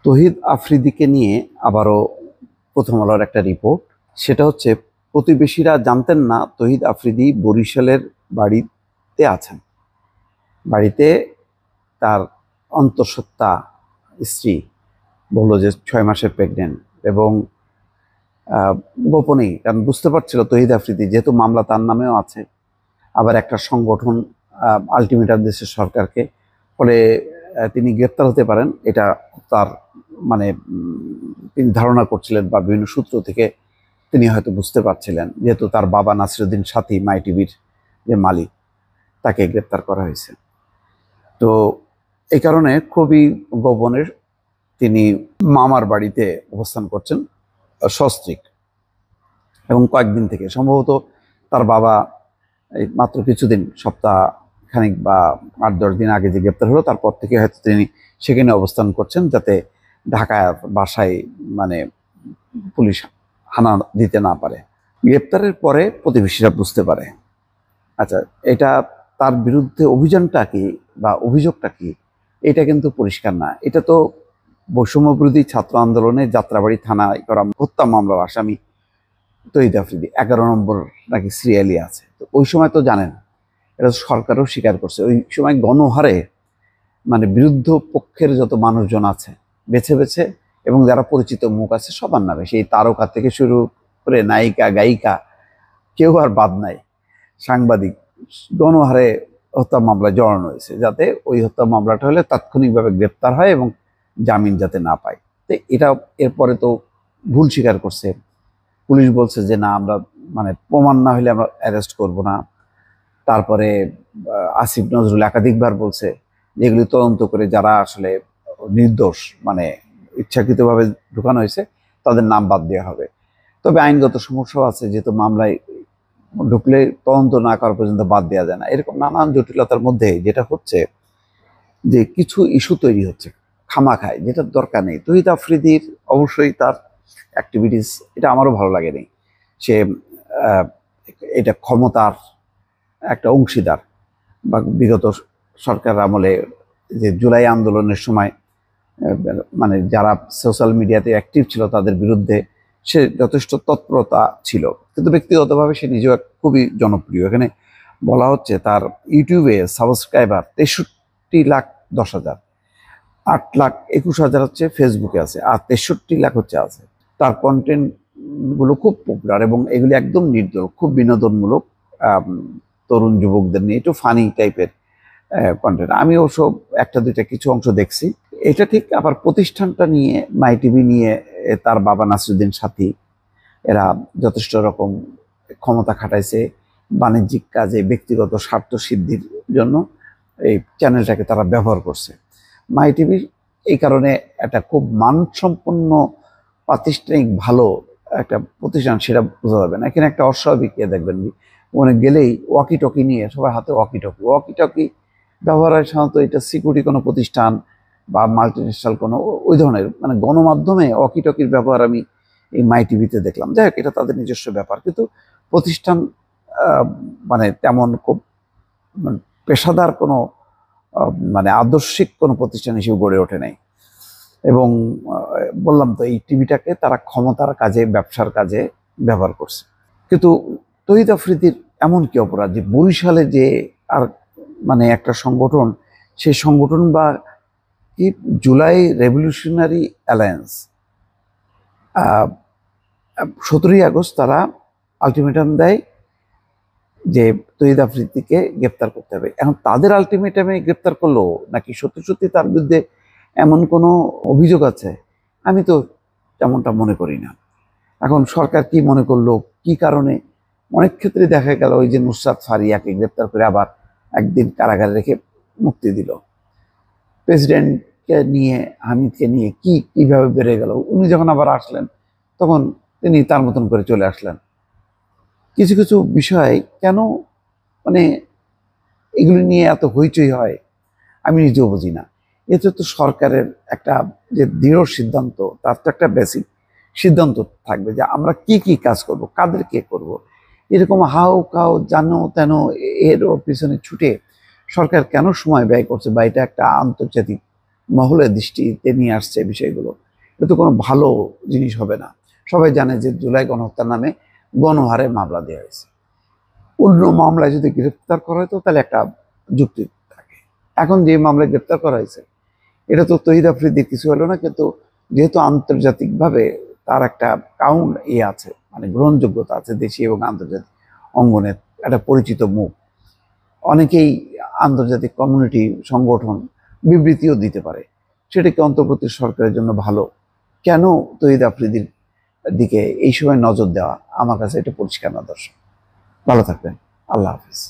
তহিদ আফ্রিদিকে নিয়ে আবারও প্রথম আলোর একটা রিপোর্ট। সেটা হচ্ছে, প্রতিবেশীরা জানতেন না তহিদ আফ্রিদি বরিশালের বাড়িতে আছেন। বাড়িতে তার অন্তঃসত্ত্বা স্ত্রী বলল যে 6 মাসের প্রেগনেন্ট, এবং গোপনেই, কারণ বুঝতে পারছিল তহিদ আফ্রিদি যেহেতু মামলা তার নামেও আছে, আবার একটা সংগঠন আলটিমেটাম দিয়েছে সরকারকে, ফলে তিনি গ্রেপ্তার হতে পারেন, এটা তার মানে তিনি ধারণা করছিলেন, বা বিভিন্ন সূত্র থেকে তিনি হয়তো বুঝতে পারছিলেন, যেহেতু তার বাবা নাসিরুদ্দিন সাথী মাই টিভির যে মালিক, তাকে গ্রেপ্তার করা হয়েছে। তো এই কারণে খুবই গোপনে তিনি মামার বাড়িতে অবস্থান করছেন সস্ত্রীক, এবং কয়েকদিন থেকে সম্ভবত তার বাবা এই মাত্র কিছুদিন, সপ্তাহ খানিক বা 8-10 দিন আগে যে গ্রেপ্তার হলো, তারপর থেকে হয়তো তিনি সেখানে অবস্থান করছেন, যাতে ঢাকায় বাসায় মানে পুলিশ হানা দিতে না পারে। গ্রেপ্তারের পরে প্রতিবেশীরা বুঝতে পারে। আচ্ছা, এটা তার বিরুদ্ধে অভিযানটা কি বা অভিযোগটা কি, এটা কিন্তু পরিষ্কার না। এটা তো বৈষম্য বিরোধী ছাত্র আন্দোলনে যাত্রাবাড়ি থানায় করা হত্যা মামলার আসামি তহিদ আফ্রিদি 11 নম্বর নাকি সিরিয়ালি আছে। তো ওই সময় তো জানেন, এটা সরকারও স্বীকার করছে, ওই সময় গণহারে মানে বিরুদ্ধ পক্ষের যত মানুষজন আছে বেছে বেছে, এবং যারা পরিচিত মুখ আছে সবার নামে, সেই তারকা থেকে শুরু করে নায়িকা গায়িকা কেউ আর বাদ নাই, সাংবাদিক, গণহারে হত্যা মামলায় জড়ানো হয়েছে, যাতে ওই হত্যা মামলাটা হলে তাৎক্ষণিকভাবে গ্রেপ্তার হয় এবং জামিন যাতে না পায়। তো এটা এরপরে তো ভুল স্বীকার করছে, পুলিশ বলছে যে না, আমরা মানে প্রমাণ না হলে আমরা অ্যারেস্ট করব না। তারপরে আসিফ নজরুল একাধিকবার বলছে যে এগুলি তদন্ত করে যারা আসলে নির্দোষ, মানে ইচ্ছাকৃতভাবে ঢুকানো হয়েছে, তাদের নাম বাদ দেওয়া হবে। তবে আইনগত সমস্যাও আছে, যেহেতু মামলায় ঢুকলে তদন্ত না করা পর্যন্ত বাদ দেওয়া যায় না। এরকম নানান জটিলতার মধ্যে যেটা হচ্ছে যে কিছু ইস্যু তৈরি হচ্ছে খামাখায়, যেটার দরকার নেই। তহিদ আফ্রিদির অবশ্যই তার অ্যাক্টিভিটিস, এটা আমারও ভালো লাগেনি। সে এটা ক্ষমতার একটা অংশীদার, বা বিগত সরকার আমলে যে জুলাই আন্দোলনের সময় মানে যারা সোশ্যাল মিডিয়াতে অ্যাক্টিভ ছিল তাদের বিরুদ্ধে সে যথেষ্ট তৎপরতা ছিল, কিন্তু ব্যক্তিগতভাবে সে নিজেও খুবই জনপ্রিয়। এখানে বলা হচ্ছে তার ইউটিউবে সাবস্ক্রাইবার 63,10,000, 8,21,000 হচ্ছে ফেসবুকে আছে, আর 63 লাখ হচ্ছে আছে। তার কন্টেন্টগুলো খুব পপুলার, এবং এগুলি একদম নির্দল, খুব বিনোদনমূলক, তরুণ যুবকদের নিয়ে একটু ফানি টাইপের কন্টেন্ট। আমি অবশ্য একটা দুইটা কিছু অংশ দেখছি। এটা ঠিক। আবার প্রতিষ্ঠানটা নিয়ে, মাই টিভি নিয়ে, তার বাবা নাসিরুদ্দিন সাথী, এরা যথেষ্ট রকম ক্ষমতা খাটাইছে বাণিজ্যিক কাজে, ব্যক্তিগত স্বার্থ সিদ্ধির জন্য এই চ্যানেলটাকে তারা ব্যবহার করছে। মাই টিভি এই কারণে একটা খুব মানসম্পন্ন প্রাতিষ্ঠানিক ভালো একটা প্রতিষ্ঠান, সেটা বোঝা যাবে না। এখানে একটা অস্বাভাবিক দেখবেন, ওখানে গেলেই ওয়াকি টকি নিয়ে, সবার হাতে ওয়াকি টকি ব্যবহার হয়। সাধারণত এটা সিকিউরিটি কোনো প্রতিষ্ঠান বা মাল্টিনেশনাল কোনো ওই ধরনের মানে গণমাধ্যমে ওয়াকি টকির ব্যবহার আমি এই মাই টিভিতে দেখলাম। যাই হোক, এটা তাদের নিজস্ব ব্যাপার, কিন্তু প্রতিষ্ঠান মানে তেমন খুব পেশাদার কোনো মানে আদর্শিক কোনো প্রতিষ্ঠান হিসেবে গড়ে ওঠে নাই। এবং বললাম তো, এই টিভিটাকে তারা ক্ষমতার কাজে, ব্যবসার কাজে ব্যবহার করছে। কিন্তু তহিদ আফ্রিদির এমন কি অপরাধ যে বরিশালে যে আর মানে একটা সংগঠন, সেই সংগঠন বা কি জুলাই রেভলিউশনারি অ্যালায়েন্স 17ই আগস্ট তারা আলটিমেটাম দেয় যে তহিদ আফ্রিদিকে গ্রেপ্তার করতে হবে। এখন তাদের আলটিমেটামে গ্রেপ্তার করলো নাকি সত্যি সত্যি তার বিরুদ্ধে এমন কোনো অভিযোগ আছে, আমি তো তেমনটা মনে করি না। এখন সরকার কি মনে করলো, কি কারণে? অনেক ক্ষেত্রে দেখা গেল ওই যে নুসরাত ফারিয়াকে গ্রেপ্তার করে আবার একদিন কারাগারে রেখে মুক্তি দিল। প্রেসিডেন্টকে নিয়ে, হামিদকে নিয়ে কিভাবে বেড়ে গেল। উনি যখন আবার আসলেন, তখন তিনি তার মতন করে চলে আসলেন। কিছু কিছু বিষয় কেন মানে এগুলি নিয়ে এত হইচই হয়, আমি নিজেও বুঝি না। এতে তো সরকারের একটা যে দৃঢ় সিদ্ধান্ত, তার তো একটা বেসিক সিদ্ধান্ত থাকবে যে আমরা কি কি কাজ করব, কাদেরকে করব। এরকম হাও কাও জানো তেন এর পিছনে ছুটে সরকার কেন সময় ব্যয় করছে, বা এটা একটা আন্তর্জাতিক মহলের দৃষ্টিতে নিয়ে আসছে বিষয়গুলো, এটা তো কোনো ভালো জিনিস হবে না। সবাই জানে যে জুলাই গণহত্যার নামে গণহারে মামলা দেওয়া হয়েছে। অন্য মামলায় যদি গ্রেফতার করা হতো তাহলে একটা যুক্তি থাকে। এখন যে মামলায় গ্রেফতার করা হয়েছে এটা তো তহিদ আফ্রিদির কিছু হলো না, কিন্তু যেহেতু আন্তর্জাতিকভাবে তার একটা আছে, মানে গ্রহণযোগ্যতা আছে দেশীয় এবং আন্তর্জাতিক অঙ্গনের, একটা পরিচিত মুখ, অনেকেই আন্তর্জাতিক কমিউনিটি সংগঠন বিবৃতিও দিতে পারে। সেটা কি অন্তর্বর্তী সরকারের জন্য ভালো? কেন তহিদ আফ্রিদির দিকে এই সময় নজর দেওয়া, আমার কাছে এটা পরিষ্কার না। দর্শক ভালো থাকবেন, আল্লাহ হাফিজ।